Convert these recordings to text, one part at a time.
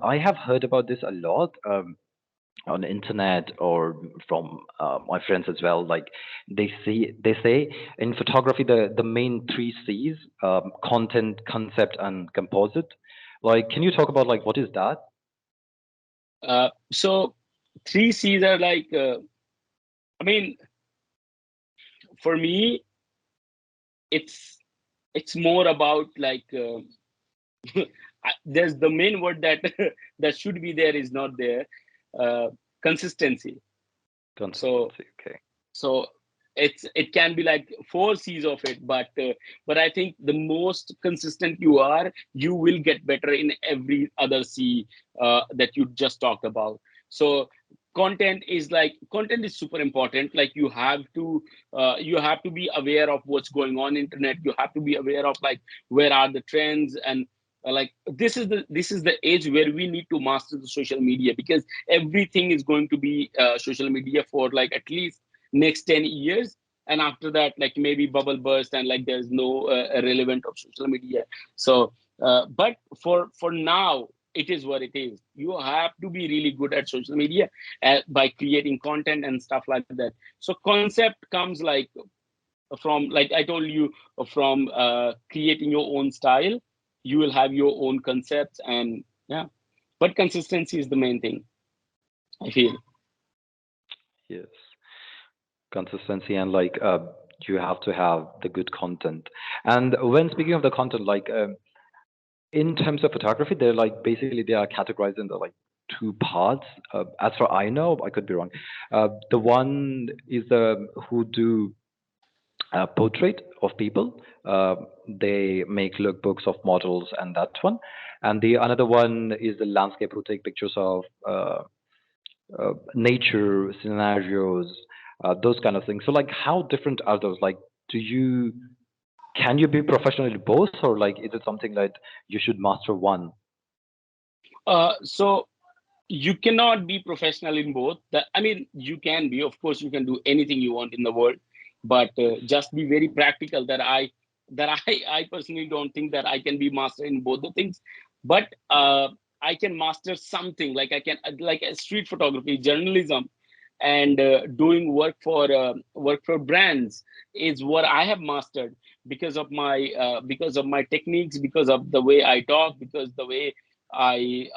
I have heard about this a lot. On the internet or from my friends as well, like they say in photography the main three C's: content, concept, and composite. Like, can you talk about like what is that? So three C's are like, I mean, for me, it's it's more about like, there's the main word that that should be there is not there. Uh, Consistency. So Consistency. Okay. so it can be like four C's of it, but I think the most consistent you are, you will get better in every other C that you just talked about. So content is super important. Like you have to be aware of what's going on internet. You have to be aware of like where are the trends, and like this is the age where we need to master the social media, because everything is going to be social media for like at least next 10 years. And after that, like maybe bubble burst and like there's no relevant of social media. So but for now, it is what it is. You have to be really good at social media by creating content and stuff like that. So concept comes like from, like I told you, from creating your own style. You will have your own concepts, and yeah, but consistency is the main thing, I feel. Yes, consistency and like you have to have the good content. And when speaking of the content, like in terms of photography, they're like basically they are categorized into like two parts. As far I know, I could be wrong. The one is the who do portrait of people. They make lookbooks of models and that one. And the another one is the landscape who take pictures of nature scenarios, those kind of things. So like, how different are those? Like, do you can you be professional in both, or like is it something like you should master one? So you cannot be professional in both. I mean, you can be, of course, you can do anything you want in the world, but just be very practical that I personally don't think that I can be master in both the things. But I can master something, like I can, like street photography, journalism, and work for brands is what I have mastered, because of my techniques, because of the way I talk, because the way I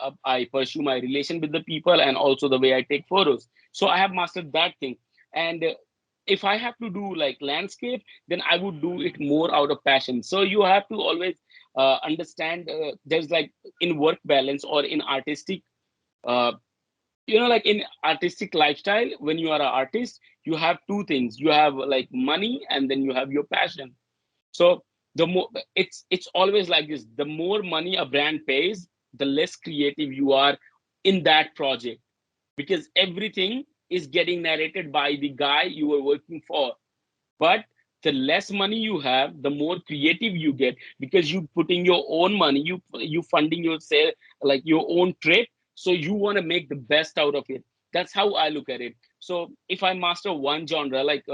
pursue my relation with the people, and also the way I take photos. So I have mastered that thing. And if I have to do like landscape, then I would do it more out of passion. So you have to always understand, there's like in work balance or in artistic, uh, like in artistic lifestyle, when you are an artist, you have two things. You have like money, and then you have your passion. So the more, it's always like this: the more money a brand pays, the less creative you are in that project, because everything is getting narrated by the guy you are working for. But the less money you have, the more creative you get, because you putting your own money, you funding yourself, like your own trip. So you want to make the best out of it. That's how I look at it. So if I master one genre, like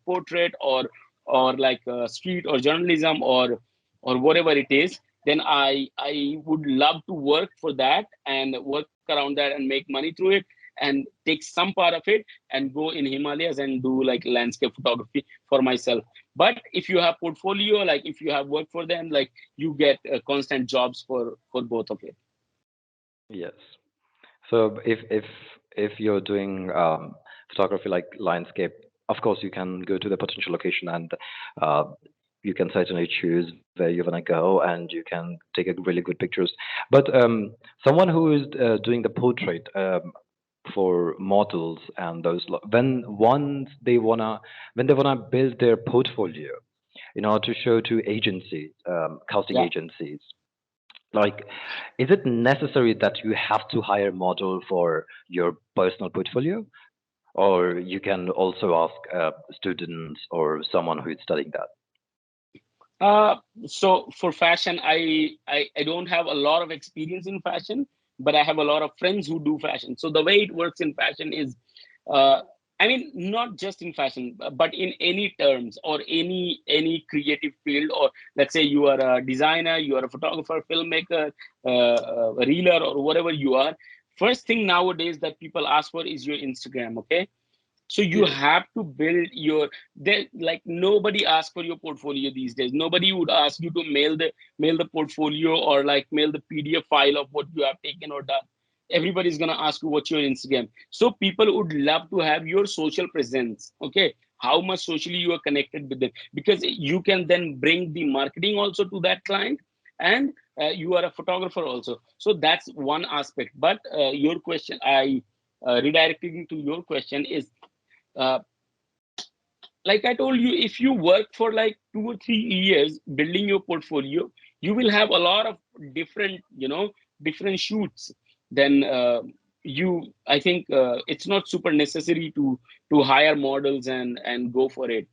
portrait, or like street or journalism, or whatever it is, then I would love to work for that and work around that and make money through it, and take some part of it and go in Himalayas and do like landscape photography for myself. But if you have portfolio, like if you have work for them, like you get constant jobs for both of it. Yes. So if you're doing photography like landscape, of course you can go to the potential location and uh, you can certainly choose where you want to go and you can take a really good pictures. But someone who is doing the portrait for models and those when once they wanna when they wanna build their portfolio in order to show to agencies, casting Yeah. agencies, like, is it necessary that you have to hire a model for your personal portfolio, or you can also ask students or someone who is studying that? Uh, so for fashion, I don't have a lot of experience in fashion, but I have a lot of friends who do fashion. So the way it works in fashion is, uh, I mean, not just in fashion, but in any terms or any creative field. Or let's say you are a designer, you are a photographer, filmmaker, a reeler, or whatever you are. First thing nowadays that people ask for is your Instagram. Okay, so you Yes. have to build your, there, like nobody asks for your portfolio these days. Nobody would ask you to mail the portfolio or like mail the PDF file of what you have taken or done. Everybody's going to ask you what's your Instagram. So people would love to have your social presence. Okay, how much socially you are connected with them, because you can then bring the marketing also to that client. And you are a photographer also, so that's one aspect. But your question, I redirecting to your question is, uh, like I told you, if you work for like 2 or 3 years building your portfolio, you will have a lot of different, different shoots. Then I think it's not super necessary to hire models and go for it.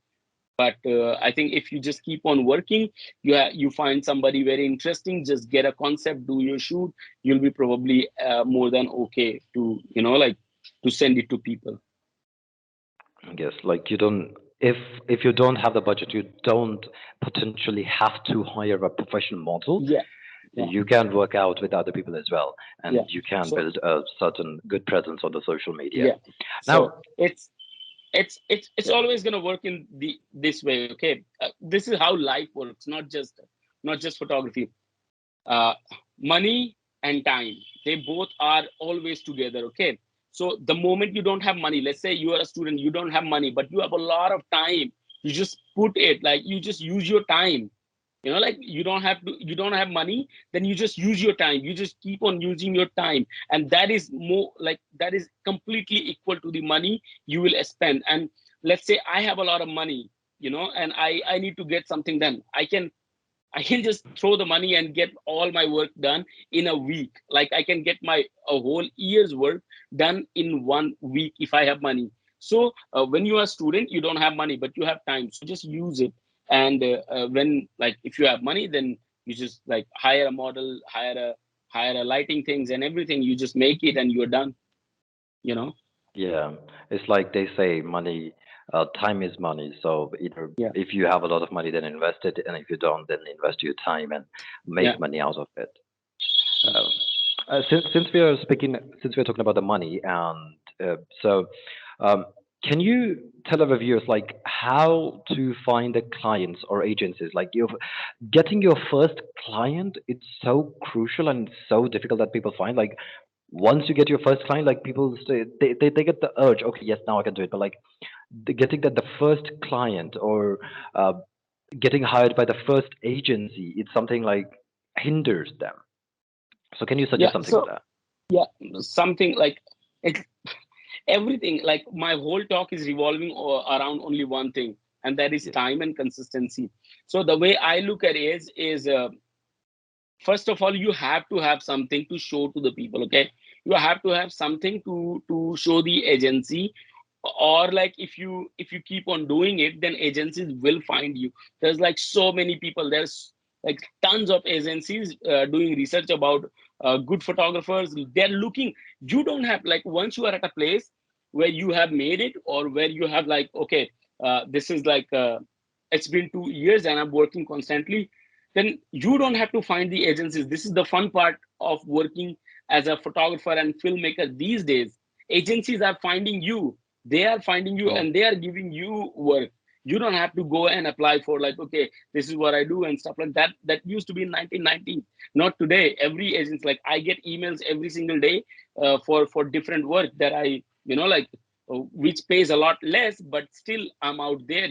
But I think if you just keep on working, you find somebody very interesting, just get a concept, do your shoot, you'll be probably more than okay to, like, to send it to people. Yes, like you don't, if you don't have the budget, you don't potentially have to hire a professional model. Yeah, yeah, You can work out with other people as well, and yeah. you can So build a certain good presence on the social media. yeah, so Now, it's yeah, always going to work in the this way. Okay, this is how life works, not just photography. uh, Money and time, they both are always together. Okay, so the moment you don't have money, let's say you are a student, you don't have money but you have a lot of time, you just put it, like, you just use your time. Like, you don't have money, then you just use your time, you just keep on using your time. And that is more like, that is completely equal to the money you will spend. And let's say I have a lot of money, and I need to get something done. I can just throw the money and get all my work done in a week. Like, I can get my a whole year's work done in 1 week if I have money. So when you are a student, you don't have money, but you have time. So just use it. And when, like, if you have money, then you just like hire a model, hire a lighting things and everything. You just make it and you're done. You know? yeah, it's like they say, money, time is money. So either Yeah. if you have a lot of money, then invest it, and if you don't, then invest your time and Yeah. make money out of it. Uh, since we are speaking, since we are talking about the money, and so um, can you tell our viewers like how to find the clients or agencies? Like, you getting your first client, it's so crucial and so difficult that people find. Like, once you get your first client, like people say, they get the urge, okay, yes, now I can do it. But like getting that the first client, or uh, getting hired by the first agency, it's something like hinders them. So can you Yeah. suggest something on So that? yeah, something like it, everything, like my whole talk is revolving around only one thing, and that is Yes. time and consistency. So the way I look at it is first of all, you have to have something to show to the people. Okay, you have to have something to show the agency. Or like, if you keep on doing it, then agencies will find you. There's like so many people, there's like tons of agencies doing research about good photographers. They're looking. You don't have, like, once you are at a place where you have made it, or where you have like, okay, this is like it's been 2 years and I'm working constantly, then you don't have to find the agencies. This is the fun part of working as a photographer and filmmaker these days. Agencies are finding you. They are finding you Oh, and they are giving you work. You don't have to go and apply for, like, okay, this is what I do and stuff like that. That used to be in 1990, not today. Every agent, like, I get emails every single day for different work that I, like, which pays a lot less, but still I'm out there.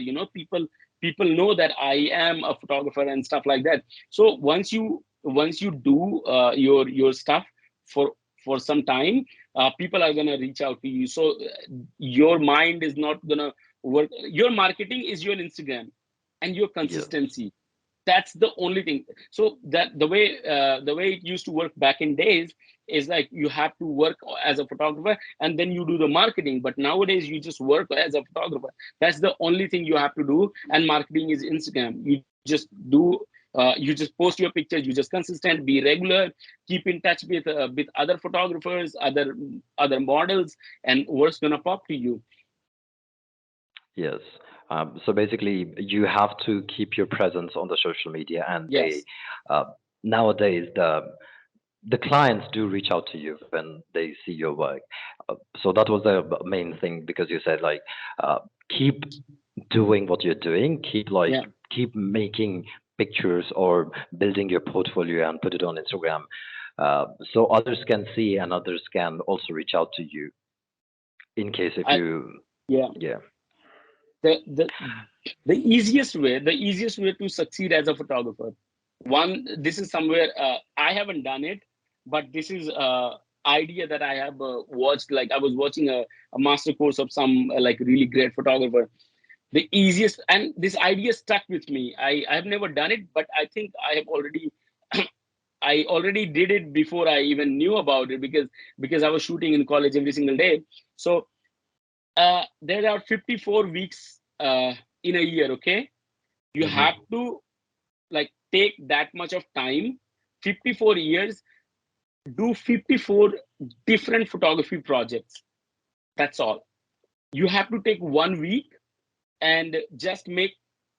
People know that I am a photographer and stuff like that. So once you do your stuff for some time, people are gonna reach out to you. So your mind is not gonna work. Your marketing is your Instagram and your yes. consistency. That's the only thing. So that the way it used to work back in days is like, you have to work as a photographer and then you do the marketing. But nowadays you just work as a photographer. That's the only thing you have to do. And marketing is Instagram. You just do, you just post your pictures, you just consistent, be regular, keep in touch with other photographers, other models, and what's gonna pop to you. Yes. So basically, you have to keep your presence on the social media, and they Yes. uh, nowadays the clients do reach out to you when they see your work. So that was the main thing because you said like keep doing what you're doing, Yeah. keep making pictures or building your portfolio and put it on Instagram, so others can see and others can also reach out to you in case if I you Yeah. yeah. The the the easiest way to succeed as a photographer. One, this is somewhere I haven't done it, but this is idea that I have watched. Like I was watching a master course of some like really great photographer. The easiest, and this idea stuck with me. I have never done it, but I think I have already I already did it before I even knew about it, because I was shooting in college every single day. So there are 54 weeks in a year. Okay, you have Hmm. to like take that much of time, 54 years, do 54 different photography projects. That's all. You have to take 1 week and just make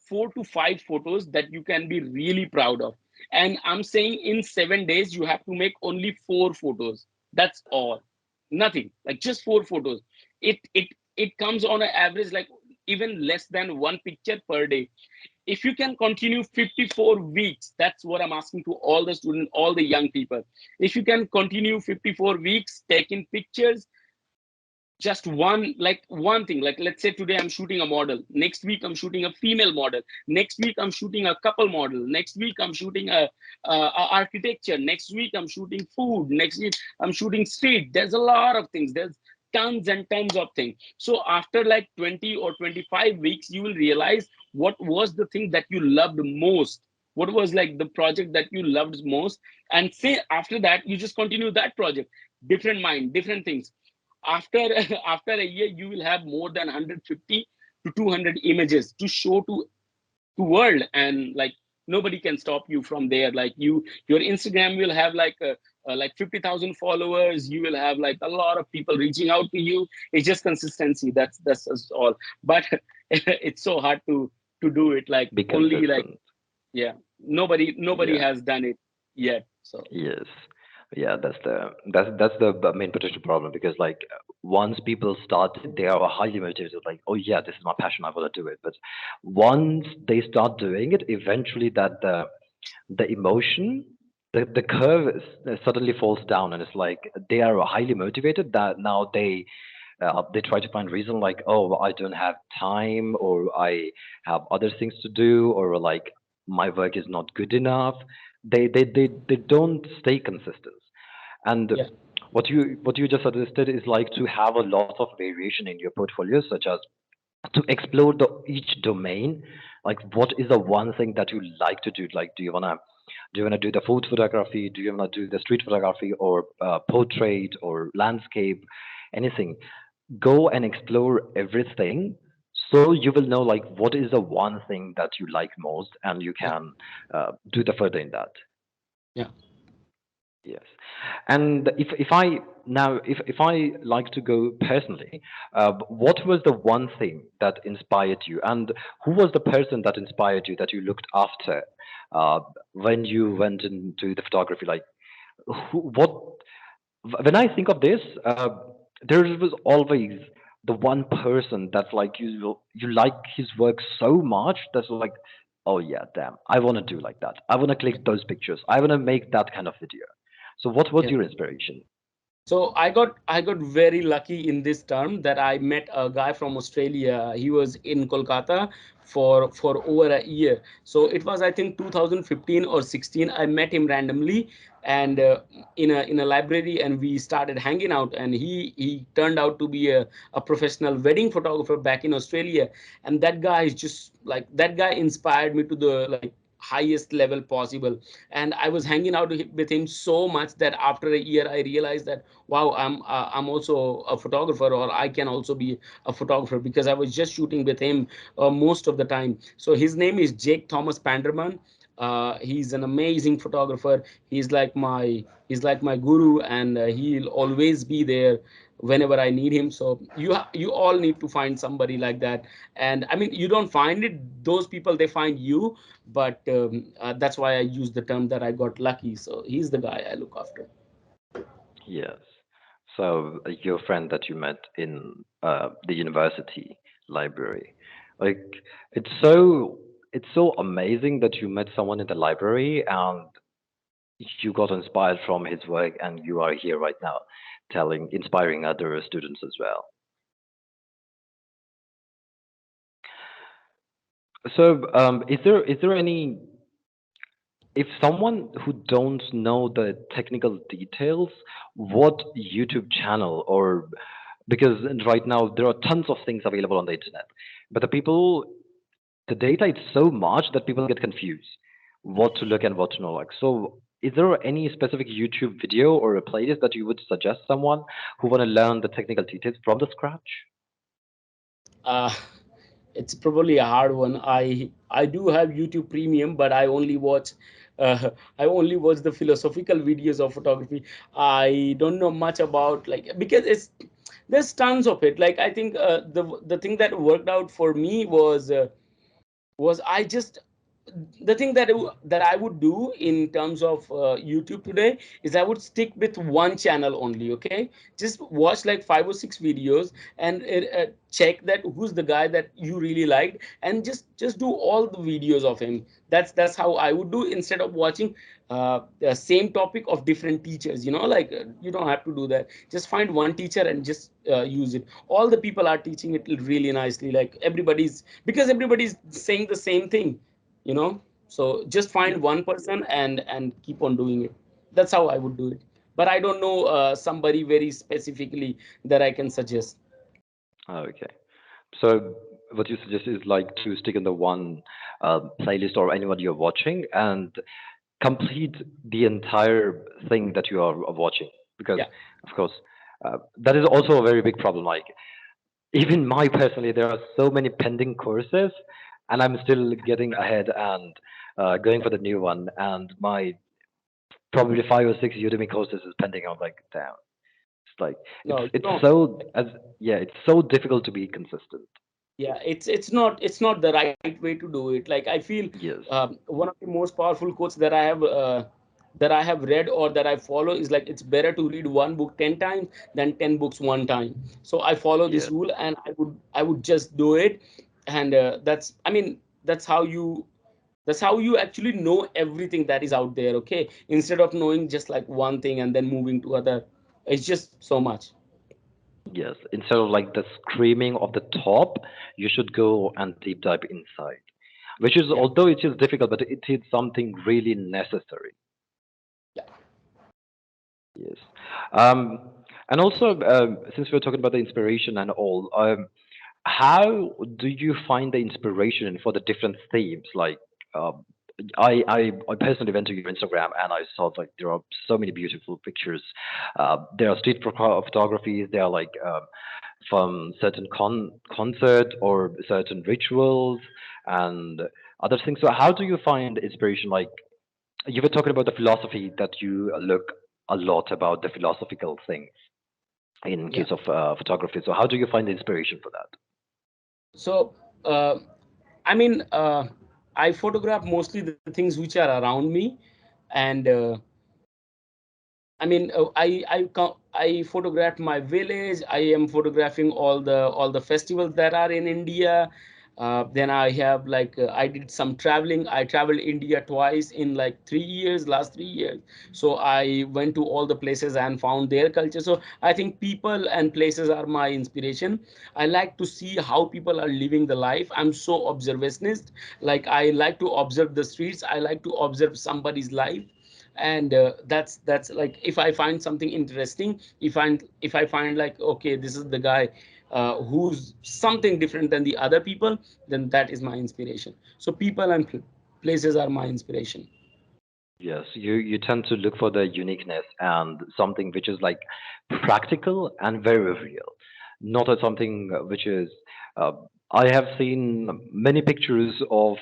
4 to 5 photos that you can be really proud of. And I'm saying in 7 days, you have to make only 4 photos. That's all. Nothing. Like just 4 photos. It comes on an average like even less than one picture per day. If you can continue 54 weeks, that's what I'm asking to all the students, all the young people. If you can continue 54 weeks taking pictures, just one thing, like let's say today I'm shooting a model, next week I'm shooting a female model, next week I'm shooting a couple model, next week I'm shooting a architecture, next week I'm shooting food, next week I'm shooting street. There's a lot of things, there's tons and tons of things. So after like 20 or 25 weeks, you will realize what was the thing that you loved most, what was like the project that you loved most. And say after that you just continue that project, different mind, different things. After after a year, you will have more than 150 to 200 images to show to world. And like nobody can stop you from there. Like your Instagram will have like 50,000 followers, you will have like a lot of people reaching out to you. It's just consistency, that's just all. But it's so hard to do it, like Be only like, consistent. yeah, nobody Yeah. has done it yet. So Yes. Yeah, that's the main potential problem because like once people start it, they are highly motivated, like, oh yeah, this is my passion, I want to do it. But once they start doing it, eventually that the emotion, the curve suddenly falls down, and it's like they are highly motivated that now they try to find reason like, oh, I don't have time, or I have other things to do, or like my work is not good enough. They don't stay consistent. And yeah. what you just suggested is like to have a lot of variation in your portfolio, such as to explore the each domain. Like what is the one thing that you like to do? Like do you wanna do the food photography? Do you wanna do the street photography, or portrait, or landscape, anything? Go and explore everything, so you will know like what is the one thing that you like most, and you Yeah. can do the further in that. Yeah. Yes. And if I like to go personally, what was the one thing that inspired you, and who was the person that inspired you that you looked after uh, when you went into the photography? Like, what when I think of this, there was always the one person that's like you like his work so much that's like, oh yeah, damn, I want to do like that. I want to click those pictures. I want to make that kind of video. So what was Yeah. your inspiration? So I got very lucky in this term that I met a guy from Australia. He was in Kolkata for over a year. So it was I think 2015 or 16. I met him randomly and in a library, and we started hanging out. And he turned out to be a professional wedding photographer back in Australia. And that guy is just like, that guy inspired me to the like highest level possible. And I was hanging out with him so much that after a year I realized that wow, I'm also a photographer, or I can also be a photographer, because I was just shooting with him most of the time. So his name is Jake Thomas Panderman. He's an amazing photographer. He's like my guru, and he'll always be there whenever I need him. So you all need to find somebody like that. And I mean, you don't find it; those people they find you. But that's why I use the term that I got lucky. So he's the guy I look after. Yes. So your friend that you met in the university library, like it's so amazing that you met someone in the library and you got inspired from his work, and you are here right now, telling, inspiring other students as well. So, is there any, if someone who don't know the technical details, what YouTube channel, or because right now there are tons of things available on the internet, but the data is so much that people get confused what to look and what to not like. So is there any specific YouTube video or a playlist that you would suggest someone who want to learn the technical details from the scratch? Uh, it's probably a hard one. I do have YouTube Premium, but I only watch the philosophical videos of photography. I don't know much about, like, because it's there's tons of it. Like, I think the thing that worked out for me was I just the thing that I would do in terms of YouTube today is I would stick with one channel only. Okay, just watch like 5 or 6 videos and check that who's the guy that you really liked, and just do all the videos of him. That's how I would do, instead of watching the same topic of different teachers. Like, you don't have to do that. Just find one teacher and just use it. All the people are teaching it really nicely. Like, everybody's saying the same thing, you know so just Yeah. find one person and keep on doing it. That's how I would do it. But I don't know somebody very specifically that I can suggest. Okay. So what you suggest is like to stick in the one playlist or anyone you're watching and complete the entire thing that you are watching. Because, Yeah. of course, that is also a very big problem. Like, even my personally, there are so many pending courses, and I'm still getting ahead and going for the new one. And my probably 5 or 6 Udemy courses is pending. I'm like, damn. It's like No, you it's don't. so as yeah, it's so difficult to be consistent. Yeah, it's not the right way to do it. Like, I feel Yes. one of the most powerful quotes that I have read or that I follow is like, it's better to read one book 10 times than 10 books one time. So I follow this Yes. rule, and I would just do it. And that's how you actually know everything that is out there. Okay, instead of knowing just like one thing and then moving to other. It's just so much. Yes. Instead of like the screaming of the top, you should go and deep dive inside. Which is, Yeah. although it is difficult, but it is something really necessary. Yeah. Yes. Um, and also, since we're talking about the inspiration and all, how do you find the inspiration for the different themes? Like, um, I personally went to your Instagram and I saw like there are so many beautiful pictures. There are photographies. There are like from certain concert or certain rituals and other things. So, how do you find inspiration? Like, you were talking about the philosophy that you look a lot about the philosophical things in Yeah. case of photography. So, how do you find the inspiration for that? So, uh, I mean, I photograph mostly the things which are around me, and I mean, I photographed my village. I am photographing all the festivals that are in India. Then I have, like, I did some traveling. I traveled India twice in like 3 years, last 3 years. So I went to all the places and found their culture. So I think people and places are my inspiration. I like to see how people are living the life. I'm so observationist. Like, I like to observe the streets. I like to observe somebody's life. And that's like, if I find something interesting, if I find like, okay, this is the guy who's something different than the other people, then that is my inspiration. So people and places are my inspiration. Yes, you tend to look for the uniqueness and something which is like practical and very real, not as something which is uh, I have seen many pictures of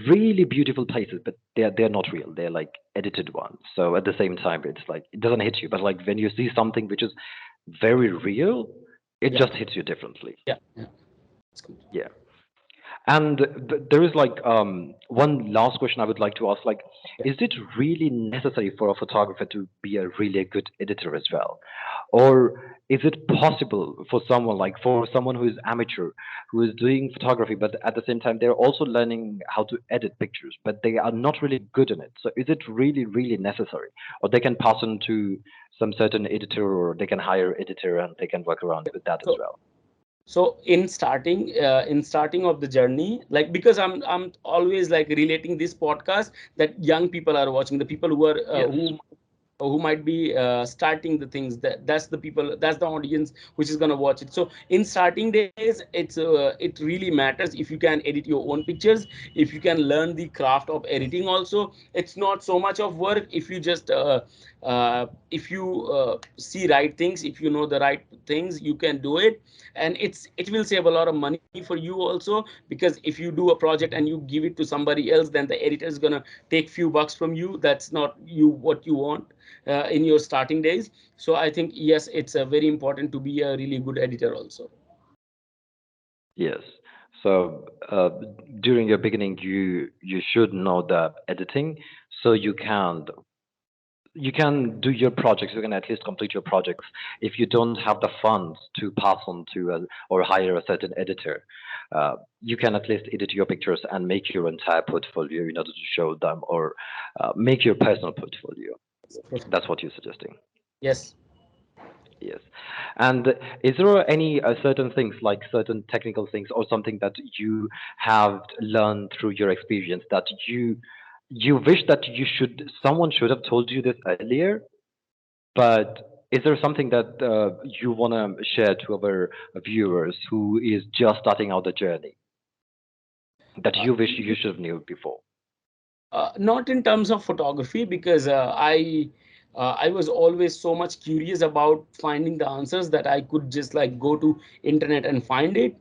really beautiful places, but they're not real. They're like edited ones. So at the same time, it's like it doesn't hit you. But like when you see something which is very real, it Yeah, just hits you differently. yeah, yeah. It's good. Yeah. And there is like one last question I would like to ask. Like, Yeah. is it really necessary for a photographer to be a really good editor as well, or is it possible for someone like for someone who is amateur, who is doing photography, but at the same time they're also learning how to edit pictures, but they are not really good in it. So is it really necessary, or they can pass on to some certain editor, or they can hire editor and they can work around with that as So well? so in starting of the journey, like, because I'm always like relating this podcast that young people are watching, the people who are Yes. who might be starting the things, that's the people, that's the audience which is going to watch it. So in starting days, it really matters if you can edit your own pictures, if you can learn the craft of editing also. It's not so much of work if you just if you see right things, if you know the right things, you can do it. And it will save a lot of money for you also, because if you do a project and you give it to somebody else, then the editor is going to take few bucks from you. That's not you what you want in your starting days. So I think, yes, it's very important to be a really good editor also. Yes. So during your beginning, you should know the editing, so you can do your projects. You can at least complete your projects. If you don't have the funds to pass on to or hire a certain editor, you can at least edit your pictures and make your entire portfolio in order to show them, or make your personal portfolio. That's what you're suggesting. Yes. Yes. And is there any certain things, like certain technical things or something that you have learned through your experience that you wish that someone should have told you this earlier, but is there something that you want to share to our viewers who is just starting out the journey that uh, you wish you should have knew before? Not in terms of photography, because I was always so much curious about finding the answers that I could just like go to internet and find it.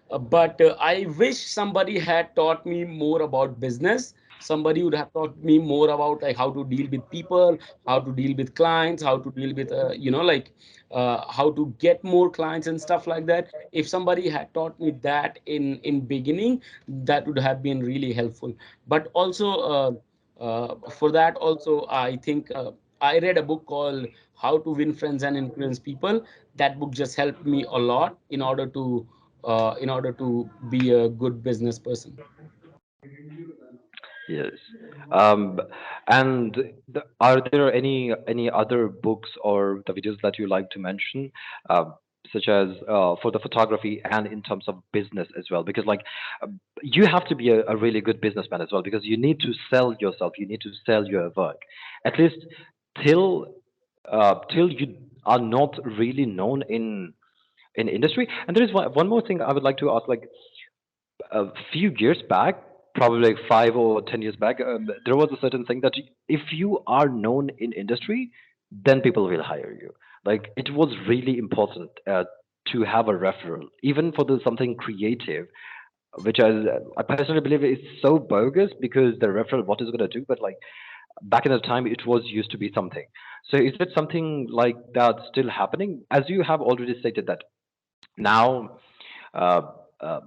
But I wish somebody had taught me more about business. Somebody would have taught me more about like how to deal with people, how to deal with clients, how to deal with like how to get more clients and stuff like that. If somebody had taught me that in beginning, that would have been really helpful. But also for that also, I think I read a book called How to Win Friends and Influence People. That book just helped me a lot in order to be a good business person. Yes. Um, and are there any other books or the videos that you like to mention, uh, such as for the photography and in terms of business as well? Because like you have to be a really good businessman as well, because you need to sell yourself, you need to sell your work, at least till till you are not really known in industry. And there is one more thing I would like to ask. Like a few years back, probably like 5 or 10 years back, there was a certain thing that if you are known in industry, then people will hire you. Like it was really important to have a referral, even for the something creative, which I personally believe is so bogus because the referral, what is going to do? But like back in the time, it was used to be something. So is it something like that still happening? As you have already stated that now uh,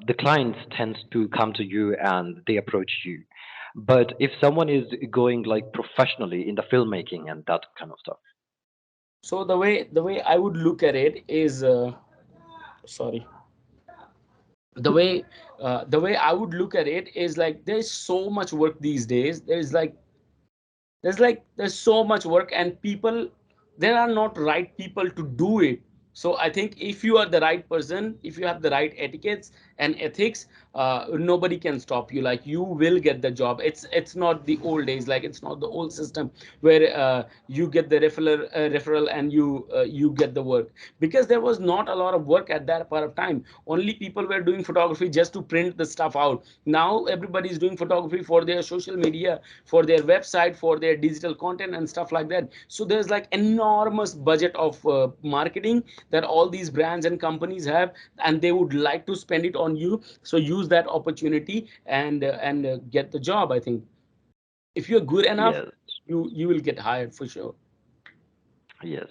the clients tend to come to you and they approach you. But if someone is going like professionally in the filmmaking and that kind of stuff, So the way I would look at it is sorry the way I would look at it is like there's so much work these days. There's so much work, and people, there are not right people to do it. So I think if you are the right person, if you have the right etiquettes and ethics, nobody can stop you. Like, you will get the job. It's not the old days, like it's not the old system where you get the referral and you get the work, because there was not a lot of work at that part of time. Only people were doing photography just to print the stuff out. Now everybody is doing photography for their social media, for their website, for their digital content and stuff like that. So there's like enormous budget of marketing that all these brands and companies have, and they would like to spend it on on you. So use that opportunity and get the job. I think if you're good enough, Yes. you will get hired for sure. Yes.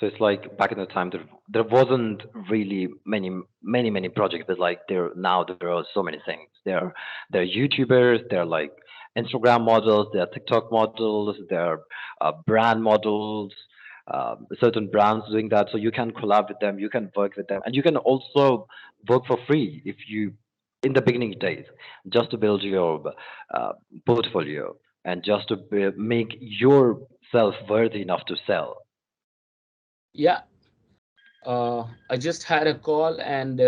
So it's like back in the time there wasn't really many projects, but like there are so many things. There are YouTubers, there are like Instagram models, there are TikTok models, there are brand models, certain brands doing that. So you can collab with them, you can work with them, and you can also work for free if you in the beginning days just to build your uh, portfolio and just to make yourself worthy enough to sell. Yeah. I just had a call and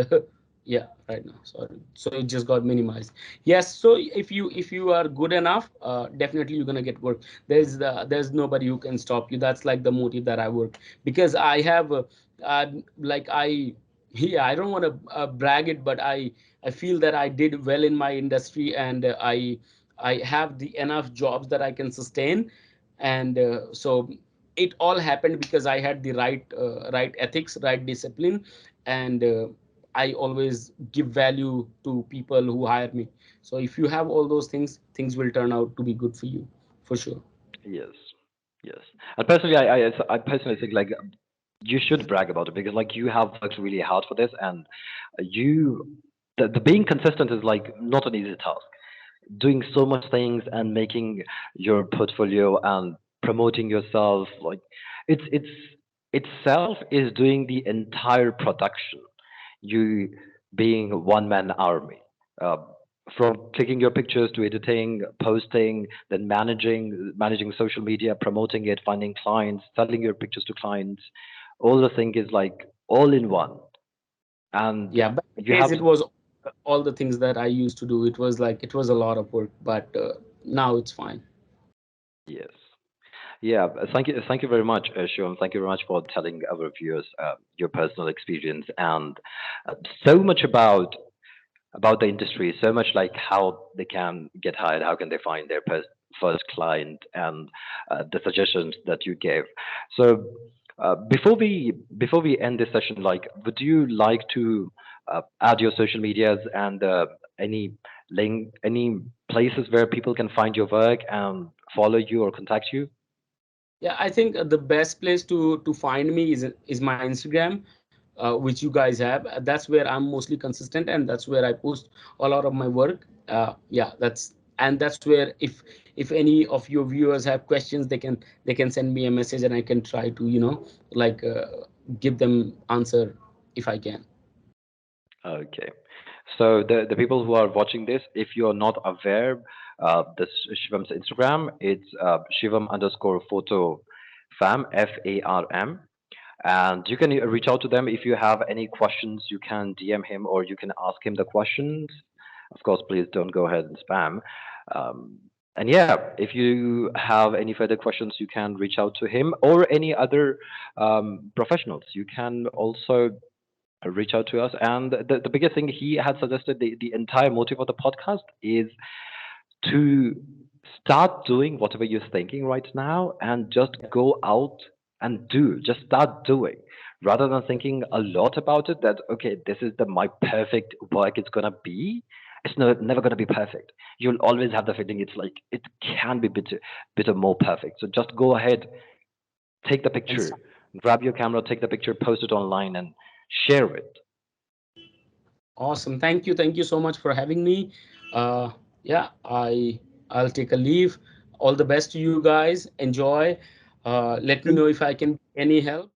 yeah, right now. Sorry. So it just got minimized. Yes. So if you are good enough, definitely you're gonna get work. There's nobody who can stop you. That's like the motive that I work because I have like I yeah, I don't want to brag it, but I feel that I did well in my industry and I have the enough jobs that I can sustain, and so it all happened because I had the right ethics, right discipline, and I always give value to people who hire me. So if you have all those things, things will turn out to be good for you, for sure. Yes, yes. And personally, I personally think like you should brag about it because like you have worked really hard for this, and you the being consistent is like not an easy task. Doing so much things and making your portfolio and promoting yourself, like it's itself is doing the entire production. You being a one man army. Uh, from clicking your pictures to editing, posting, then managing social media, promoting it, finding clients, selling your pictures to clients, all the thing is like all in one. And Yeah, back in you days have it to was all the things that I used to do. It was like it was a lot of work, but now it's fine. yes. Yeah, thank you very much, Shivam. Thank you very much for telling our viewers your personal experience and so much about the industry, so much like how they can get hired, how can they find their first client, and the suggestions that you gave. So before we end this session, like, would you like to add your social medias and any any places where people can find your work and follow you or contact you? Yeah, I think the best place to find me is my Instagram, which you guys have. That's where I'm mostly consistent, and that's where I post a lot of my work. Yeah, that's where if any of your viewers have questions, they can send me a message, and I can try to like give them answer if I can. Okay. So the people who are watching this, if you are not aware, this Shivam's Instagram, it's Shivam underscore photo fam, FARM. And you can reach out to them if you have any questions. You can DM him or you can ask him the questions. Of course, please don't go ahead and spam. Um, and yeah, if you have any further questions, you can reach out to him or any other professionals. You can also reach out to us. And the biggest thing he had suggested, the entire motive of the podcast is to start doing whatever you're thinking right now and just Yeah. go out and do. Just start doing rather than thinking a lot about it that, okay, this is the my perfect work it's going to be. It's never going to be perfect. You'll always have the feeling it's like it can be bit more perfect. So just go ahead, take the And picture, grab your camera, take the picture, post it online, and share it. awesome. Thank you so much for having me. Yeah, I'll take a leave. All the best to you guys. Enjoy. Let me know if I can be any help.